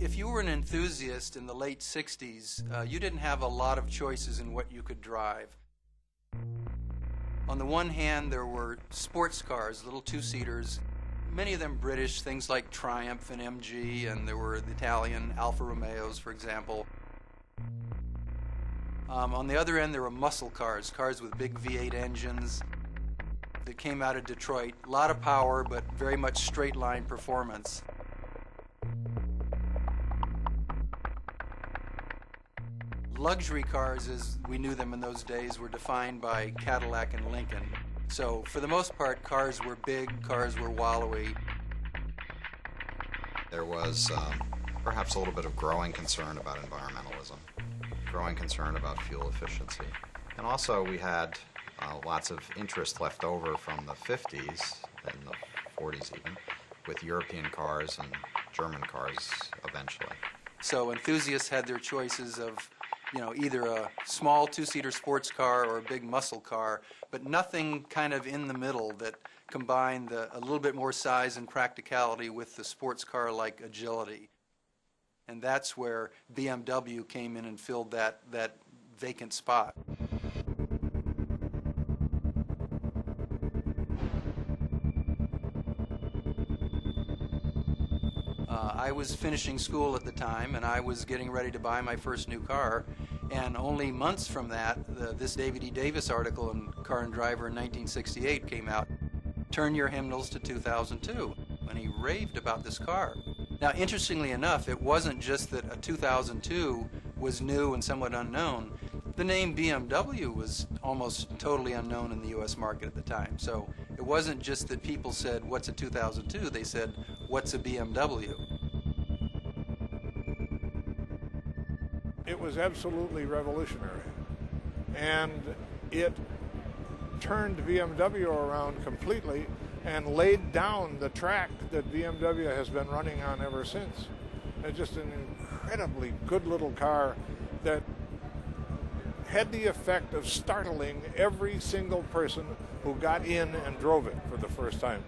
If you were an enthusiast in the late 60s, you didn't have a lot of choices in what you could drive. On the one hand, there were sports cars, little two-seaters, many of them British, things like Triumph and MG, and there were the Italian Alfa Romeos, for example. On the other end, there were muscle cars, cars with big V8 engines that came out of Detroit. A lot of power, but very much straight-line performance. Luxury cars, as we knew them in those days, were defined by Cadillac and Lincoln. So for the most part, cars were big, cars were wallowy. There was perhaps a little bit of growing concern about environmentalism, growing concern about fuel efficiency. And also we had lots of interest left over from the 50s and the 40s even, with European cars and German cars eventually. So enthusiasts had their choices of either a small two-seater sports car or a big muscle car, but nothing kind of in the middle that combined a little bit more size and practicality with the sports car-like agility. And that's where BMW came in and filled that vacant spot. I was finishing school at the time, and I was getting ready to buy my first new car. And only months from that, this David E. Davis article in Car and Driver in 1968 came out. Turn your hymnals to 2002. And he raved about this car. Now, interestingly enough, it wasn't just that a 2002 was new and somewhat unknown. The name BMW was almost totally unknown in the U.S. market at the time. So it wasn't just that people said, what's a 2002? They said, what's a BMW? It was absolutely revolutionary, and it turned BMW around completely and laid down the track that BMW has been running on ever since. It's just an incredibly good little car that had the effect of startling every single person who got in and drove it for the first time.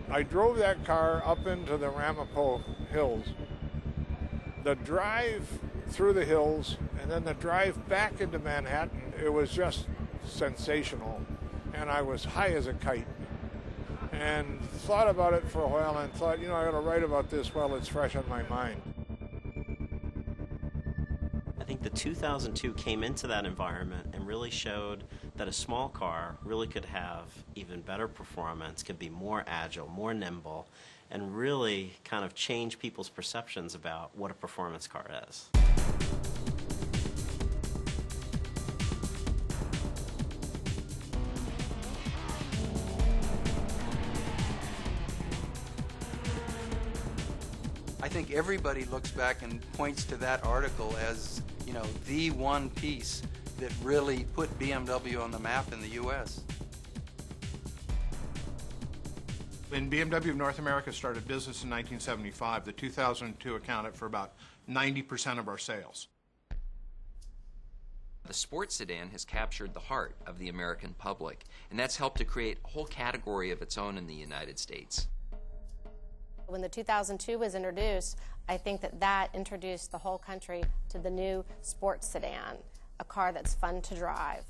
I drove that car up into the Ramapo Hills. The drive through the hills and then the drive back into Manhattan, it was just sensational. And I was high as a kite. And thought about it for a while and thought, I ought to write about this while it's fresh on my mind. I think the 2002 came into that environment and really showed that a small car really could have even better performance, could be more agile, more nimble, and really kind of change people's perceptions about what a performance car is. I think everybody looks back and points to that article as, the one piece that really put BMW on the map in the U.S. When BMW of North America started business in 1975, the 2002 accounted for about 90% of our sales. The sports sedan has captured the heart of the American public, and that's helped to create a whole category of its own in the United States. When the 2002 was introduced, I think that introduced the whole country to the new sports sedan, a car that's fun to drive.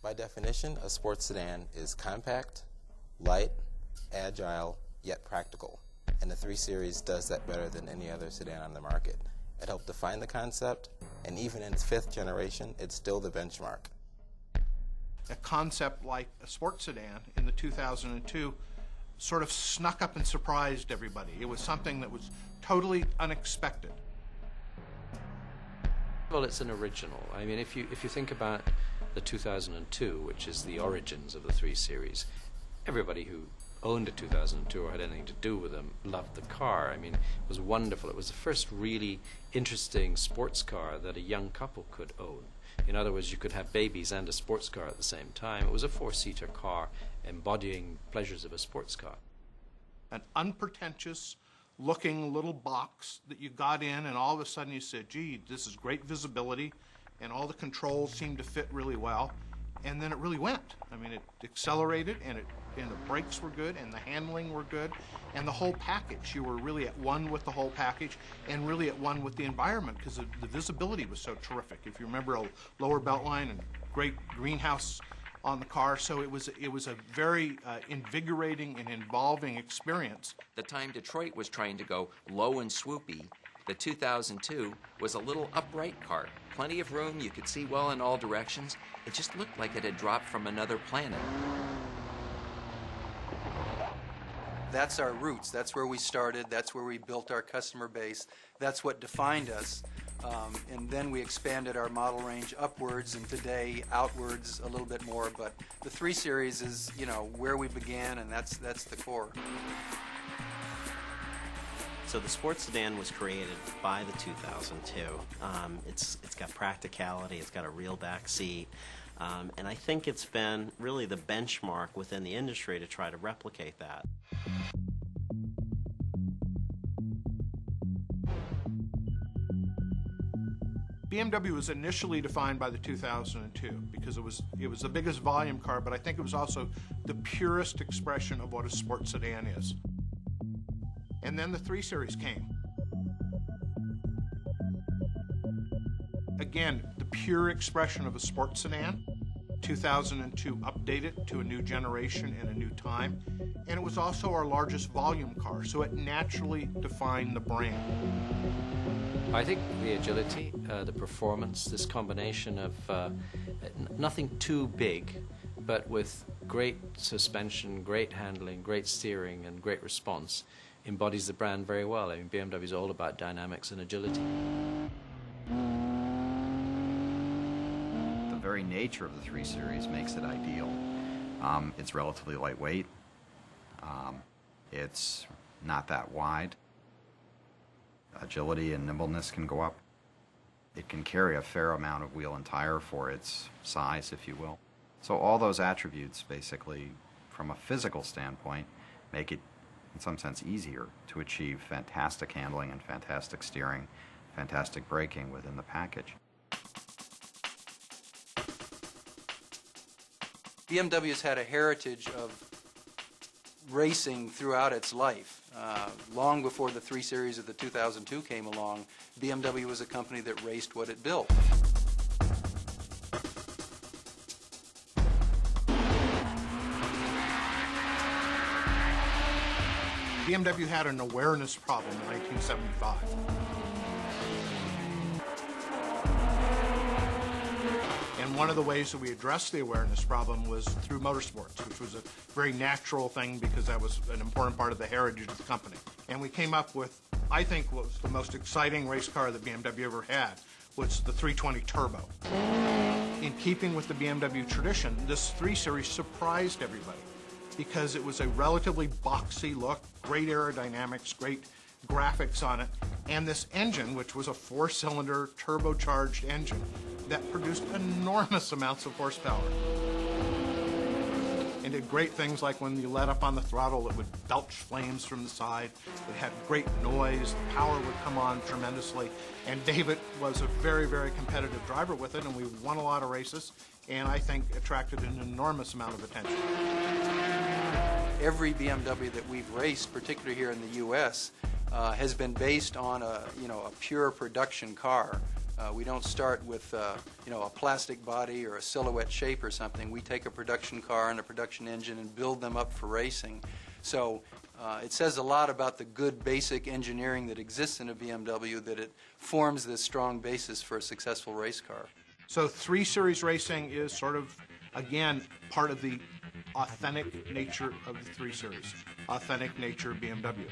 By definition, a sports sedan is compact, light, agile, yet practical. And the 3 Series does that better than any other sedan on the market. It helped define the concept, and even in its 5th generation, it's still the benchmark. A concept like a sports sedan in the 2002 sort of snuck up and surprised everybody. It was something that was totally unexpected. Well, it's an original. I mean, if you think about the 2002, which is the origins of the 3 Series, everybody who owned a 2002 or had anything to do with them loved the car. I mean, it was wonderful. It was the first really interesting sports car that a young couple could own. In other words, you could have babies and a sports car at the same time. It was a 4-seater car embodying pleasures of a sports car. An unpretentious looking little box that you got in, and all of a sudden you said, gee, this is great visibility, and all the controls seem to fit really well. and then it really went. I mean, it accelerated, and the brakes were good, and the handling were good, and the whole package. You were really at one with the whole package, and really at one with the environment, because the visibility was so terrific. If you remember, a lower belt line and great greenhouse on the car, so it was a very invigorating and involving experience. The time Detroit was trying to go low and swoopy, the 2002 was a little upright car. Plenty of room, you could see well in all directions. It just looked like it had dropped from another planet. That's our roots. That's where we started. That's where we built our customer base. That's what defined us. And then we expanded our model range upwards, and today outwards a little bit more. But the 3 Series is, where we began, and that's the core. So the sports sedan was created by the 2002. It's got practicality. It's got a real back seat. And I think it's been really the benchmark within the industry to try to replicate that. BMW was initially defined by the 2002 because it was the biggest volume car, but I think it was also the purest expression of what a sports sedan is. And then the 3 Series came. Again, the pure expression of a sports sedan. 2002 updated to a new generation and a new time. And it was also our largest volume car, so it naturally defined the brand. I think the agility, the performance, this combination of nothing too big, but with great suspension, great handling, great steering, and great response, embodies the brand very well. I mean, BMW is all about dynamics and agility. The very nature of the 3 Series makes it ideal. It's relatively lightweight. It's not that wide. Agility and nimbleness can go up. It can carry a fair amount of wheel and tire for its size, if you will. So all those attributes, basically, from a physical standpoint, make it, in some sense, easier to achieve fantastic handling and fantastic steering, fantastic braking within the package. BMW's had a heritage of racing throughout its life. Long before the 3 Series of the 2002 came along, BMW was a company that raced what it built. BMW had an awareness problem in 1975. And one of the ways that we addressed the awareness problem was through motorsports, which was a very natural thing because that was an important part of the heritage of the company. And we came up with, I think, what was the most exciting race car that BMW ever had, was the 320 Turbo. In keeping with the BMW tradition, this 3 Series surprised everybody because it was a relatively boxy look, great aerodynamics, great graphics on it, and this engine, which was a 4-cylinder turbocharged engine that produced enormous amounts of horsepower. And did great things like when you let up on the throttle, it would belch flames from the side. It had great noise, the power would come on tremendously. And David was a very, very competitive driver with it, and we won a lot of races, and I think attracted an enormous amount of attention. Every BMW that we've raced, particularly here in the U.S., has been based on a pure production car. We don't start with a plastic body or a silhouette shape or something. We take a production car and a production engine and build them up for racing. So it says a lot about the good basic engineering that exists in a BMW that it forms this strong basis for a successful race car. So 3 Series racing is sort of, again, part of the authentic nature of the 3 Series, authentic nature of BMW.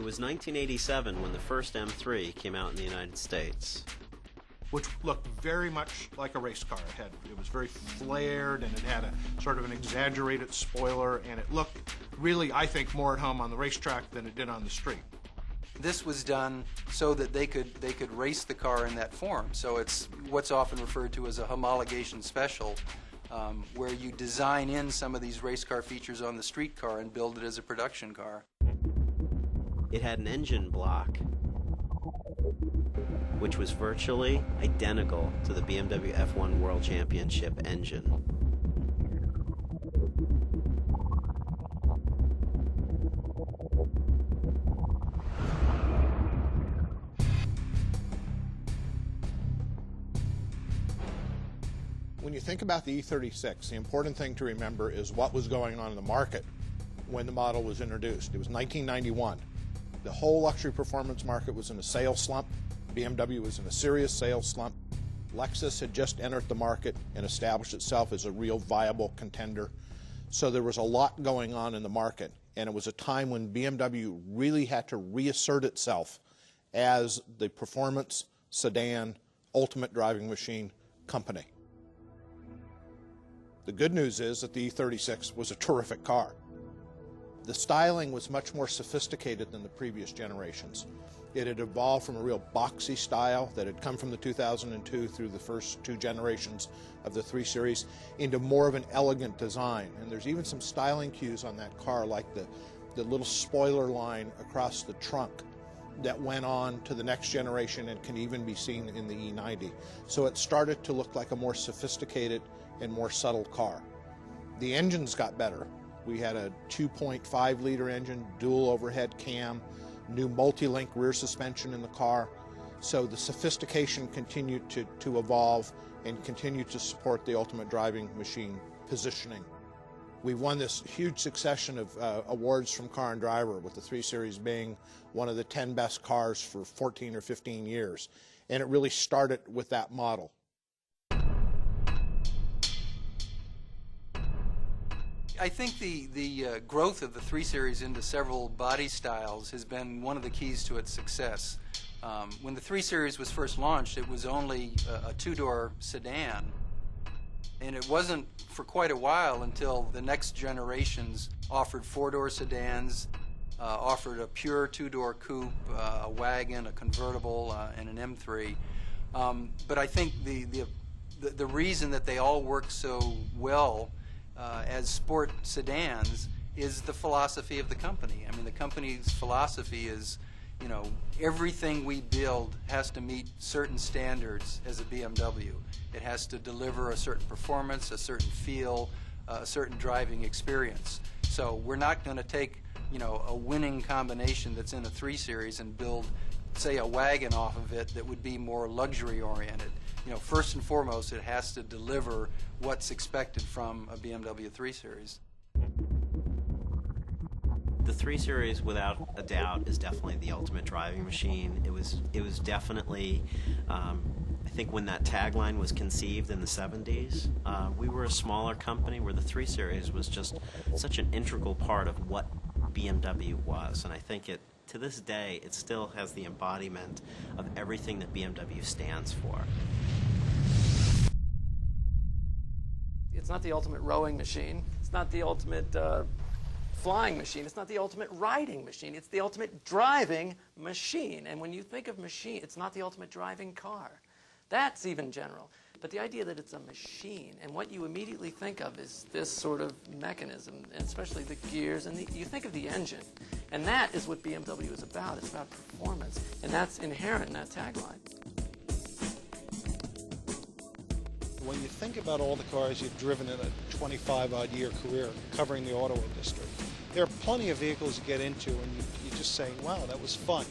It was 1987 when the first M3 came out in the United States. Which looked very much like a race car. It was very flared, and it had a sort of an exaggerated spoiler, and it looked really, I think, more at home on the racetrack than it did on the street. This was done so that they could race the car in that form. So it's what's often referred to as a homologation special, where you design in some of these race car features on the street car and build it as a production car. It had an engine block which was virtually identical to the BMW F1 World Championship engine. When you think about the E36, the important thing to remember is what was going on in the market when the model was introduced. It was 1991. The whole luxury performance market was in a sales slump. BMW was in a serious sales slump. Lexus had just entered the market and established itself as a real viable contender. So there was a lot going on in the market, and it was a time when BMW really had to reassert itself as the performance, sedan, ultimate driving machine company. The good news is that the E36 was a terrific car. The styling was much more sophisticated than the previous generations. It had evolved from a real boxy style that had come from the 2002 through the first two generations of the 3 Series into more of an elegant design. And there's even some styling cues on that car, like the little spoiler line across the trunk that went on to the next generation and can even be seen in the E90. So it started to look like a more sophisticated and more subtle car. The engines got better. We had a 2.5-liter engine, dual overhead cam, new multi-link rear suspension in the car. So the sophistication continued to evolve and continued to support the ultimate driving machine positioning. We won this huge succession of awards from Car and Driver, with the 3 Series being one of the 10 best cars for 14 or 15 years. And it really started with that model. I think the growth of the 3 Series into several body styles has been one of the keys to its success. When the 3 Series was first launched, it was only a 2-door sedan. And it wasn't for quite a while until the next generations offered 4-door sedans, offered a pure 2-door coupe, a wagon, a convertible, and an M3. But I think the reason that they all work so well as sport sedans is the philosophy of the company. I mean, the company's philosophy is, you know, everything we build has to meet certain standards as a BMW. It has to deliver a certain performance, a certain feel, a certain driving experience. So we're not going to take, you know, a winning combination that's in a 3 Series and build, say, a wagon off of it that would be more luxury oriented. You know, first and foremost, it has to deliver what's expected from a BMW 3 Series. The 3 Series, without a doubt, is definitely the ultimate driving machine. It was definitely, I think when that tagline was conceived in the 70s, we were a smaller company where the 3 Series was just such an integral part of what BMW was. And I think to this day, it still has the embodiment of everything that BMW stands for. It's not the ultimate rowing machine. It's not the ultimate flying machine. It's not the ultimate riding machine. It's the ultimate driving machine. And when you think of machine, it's not the ultimate driving car. That's even general. But the idea that it's a machine, and what you immediately think of is this sort of mechanism, and especially the gears, and you think of the engine. And that is what BMW is about. It's about performance. And that's inherent in that tagline. When you think about all the cars you've driven in a 25-odd year career covering the auto industry, there are plenty of vehicles you get into and you just say, wow, that was fun.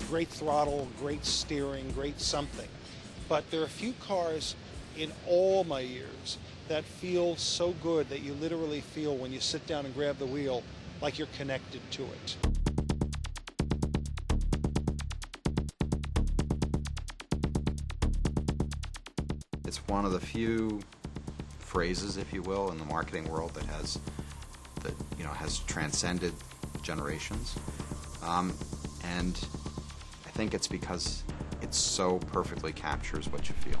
Great throttle, great steering, great something. But there are a few cars in all my years that feel so good that you literally feel when you sit down and grab the wheel like you're connected to it. It's one of the few phrases, if you will, in the marketing world that has transcended generations. And I think it's because it so perfectly captures what you feel.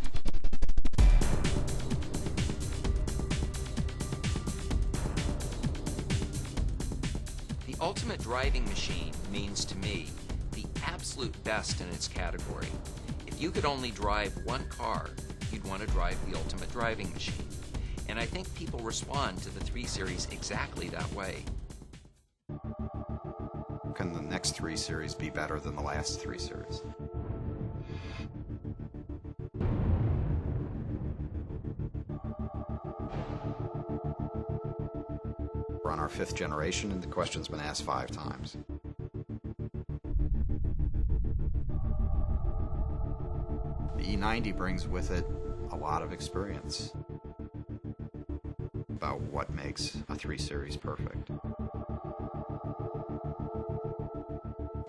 The ultimate driving machine means to me the absolute best in its category. If you could only drive one car, you'd want to drive the ultimate driving machine. And I think people respond to the 3 Series exactly that way. Can the next 3 Series be better than the last 3 Series? We're on our 5th generation, and the question's been asked 5 times. The E90 brings with it a lot of experience about what makes a 3 Series perfect.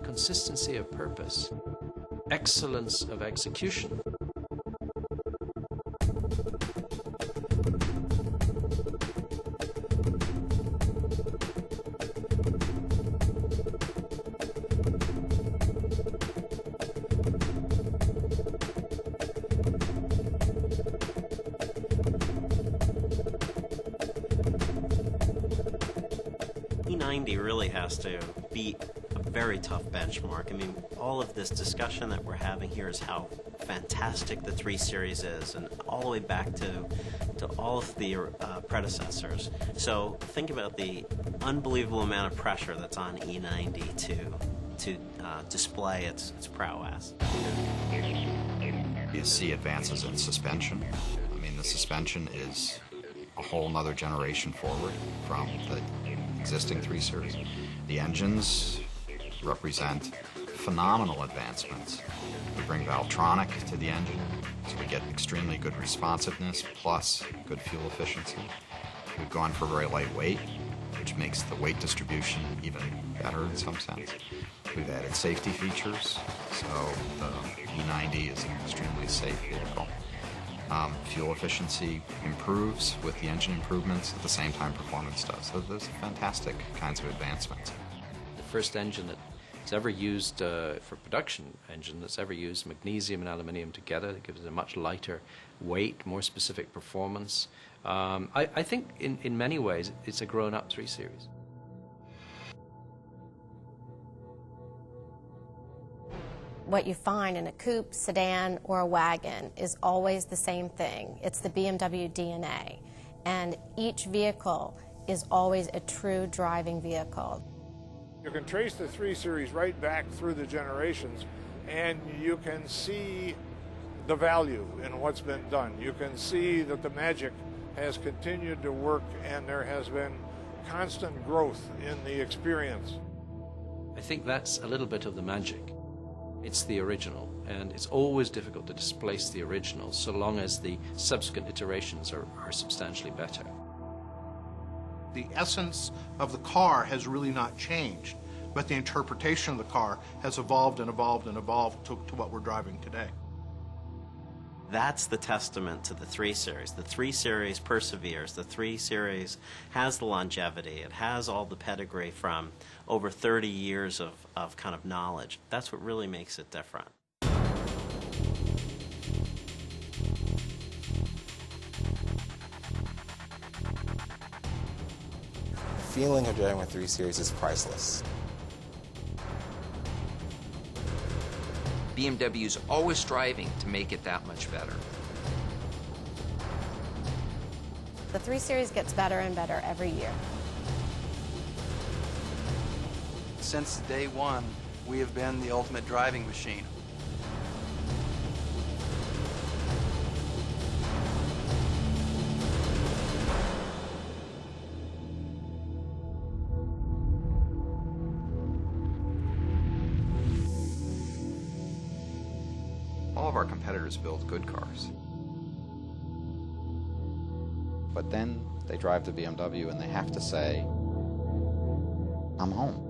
Consistency of purpose, excellence of execution. E90 really has to beat a very tough benchmark. I mean, all of this discussion that we're having here is how fantastic the 3 Series is, and all the way back to all of the predecessors. So think about the unbelievable amount of pressure that's on E90 to display its prowess. You see advances in suspension. I mean, the suspension is a whole nother generation forward from the existing 3 Series. The engines represent phenomenal advancements. We bring Valvetronic to the engine, so we get extremely good responsiveness plus good fuel efficiency. We've gone for very lightweight, which makes the weight distribution even better in some sense. We've added safety features, so the E90 is an extremely safe vehicle. Fuel efficiency improves with the engine improvements, at the same time performance does. So those are fantastic kinds of advancements. The first engine that's ever used for production engine that's ever used magnesium and aluminium together. That gives it a much lighter weight, more specific performance. I think in many ways it's a grown-up 3 Series. What you find in a coupe, sedan, or a wagon is always the same thing. It's the BMW DNA. And each vehicle is always a true driving vehicle. You can trace the 3 Series right back through the generations, and you can see the value in what's been done. You can see that the magic has continued to work, and there has been constant growth in the experience. I think that's a little bit of the magic. It's the original, and it's always difficult to displace the original so long as the subsequent iterations are substantially better. The essence of the car has really not changed, but the interpretation of the car has evolved and evolved and evolved to what we're driving today. That's the testament to the 3 Series. The 3 Series perseveres. The 3 Series has the longevity. It has all the pedigree from over 30 years of kind of knowledge. That's what really makes it different. The feeling of driving a 3 Series is priceless. BMW's always striving to make it that much better. The 3 Series gets better and better every year. Since day one, we have been the ultimate driving machine. All of our competitors build good cars. But then they drive the BMW and they have to say, I'm home.